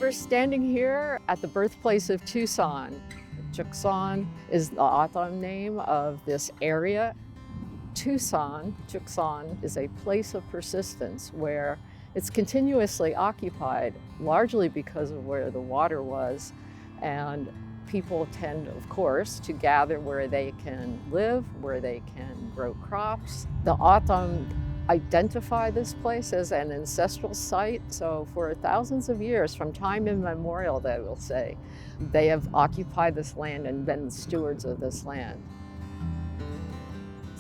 We're standing here at the birthplace of Tucson. Tucson is the Hohokam name of this area. Tucson is a place of persistence where it's continuously occupied, largely because of where the water was, and people tend, of course, to gather where they can live, where they can grow crops. The Hohokam identify this place as an ancestral site. So for thousands of years, from time immemorial, they will say, they have occupied this land and been stewards of this land.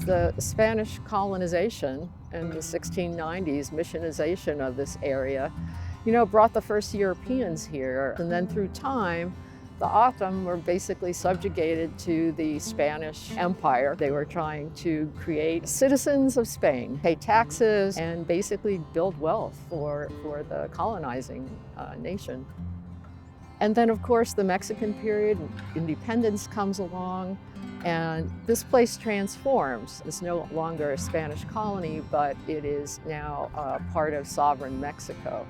The Spanish colonization in the 1690s, missionization of this area, brought the first Europeans here. And then through time, the Hohokam were basically subjugated to the Spanish Empire. They were trying to create citizens of Spain, pay taxes, and basically build wealth for the colonizing nation. And then, of course, the Mexican period, independence comes along, and this place transforms. It's no longer a Spanish colony, but it is now part of sovereign Mexico.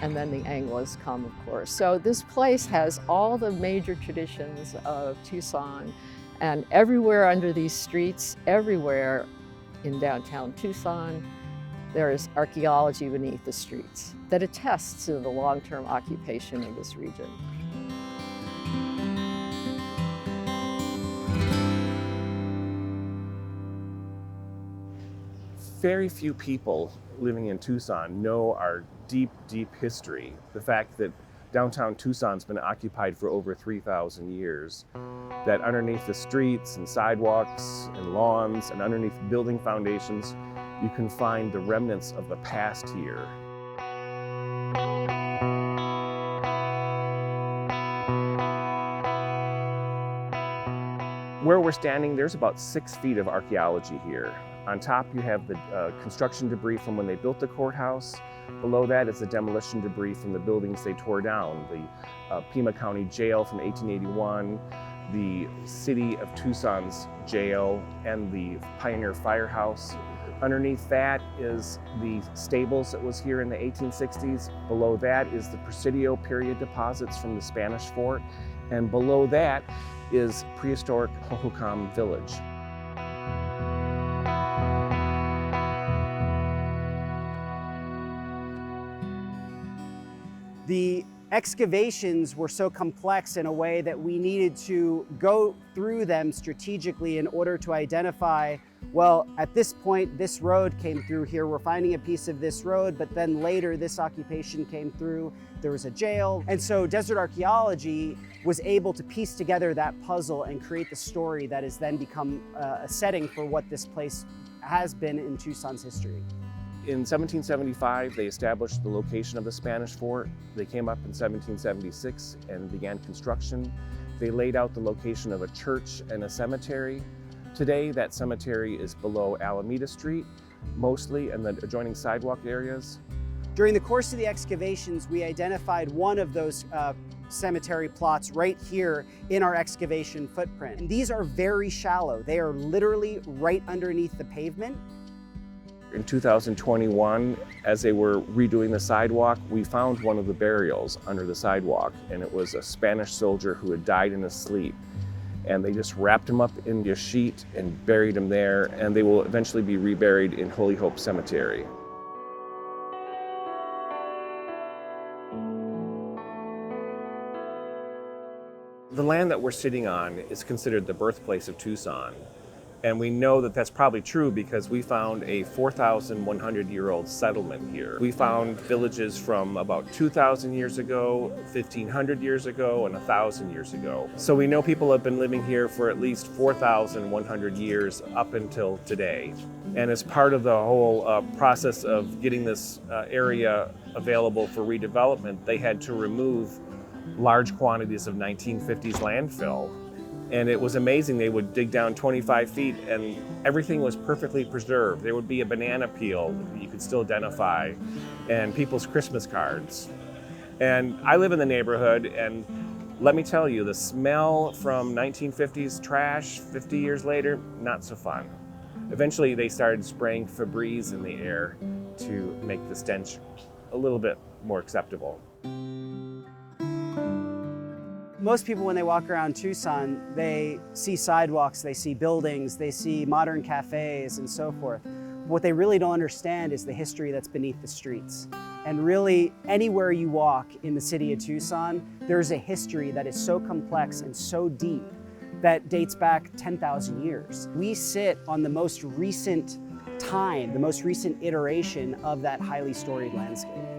And then the Anglos come, of course. So this place has all the major traditions of Tucson, and everywhere under these streets, everywhere in downtown Tucson, there is archaeology beneath the streets that attests to the long-term occupation of this region. Very few people living in Tucson know our deep, deep history. The fact that downtown Tucson's been occupied for over 3,000 years, that underneath the streets and sidewalks and lawns and underneath building foundations, you can find the remnants of the past here. Where we're standing, there's about 6 feet of archaeology here. On top, you have the construction debris from when they built the courthouse. Below that is the demolition debris from the buildings they tore down. The Pima County Jail from 1881, the City of Tucson's jail, and the Pioneer Firehouse. Underneath that is the stables that was here in the 1860s. Below that is the presidio period deposits from the Spanish fort. And below that is prehistoric Hohokam village. The excavations were so complex in a way that we needed to go through them strategically in order to identify, well, at this point, this road came through here. We're finding a piece of this road, but then later this occupation came through. There was a jail. And so desert archaeology was able to piece together that puzzle and create the story that has then become a setting for what this place has been in Tucson's history. In 1775, they established the location of the Spanish fort. They came up in 1776 and began construction. They laid out the location of a church and a cemetery. Today, that cemetery is below Alameda Street, mostly in the adjoining sidewalk areas. During the course of the excavations, we identified one of those cemetery plots right here in our excavation footprint. And these are very shallow. They are literally right underneath the pavement. In 2021, as they were redoing the sidewalk, we found one of the burials under the sidewalk, and it was a Spanish soldier who had died in his sleep. And they just wrapped him up in a sheet and buried him there, and they will eventually be reburied in Holy Hope Cemetery. The land that we're sitting on is considered the birthplace of Tucson. And we know that that's probably true because we found a 4,100-year-old settlement here. We found villages from about 2,000 years ago, 1,500 years ago, and 1,000 years ago. So we know people have been living here for at least 4,100 years up until today. And as part of the whole process of getting this area available for redevelopment, they had to remove large quantities of 1950s landfill. And it was amazing. They would dig down 25 feet and everything was perfectly preserved. There would be a banana peel that you could still identify and people's Christmas cards. And I live in the neighborhood, and let me tell you, the smell from 1950s trash 50 years later, not so fun. Eventually they started spraying Febreze in the air to make the stench a little bit more acceptable. Most people, when they walk around Tucson, they see sidewalks, they see buildings, they see modern cafes and so forth. What they really don't understand is the history that's beneath the streets. And really, anywhere you walk in the city of Tucson, there's a history that is so complex and so deep that dates back 10,000 years. We sit on the most recent time, the most recent iteration of that highly storied landscape.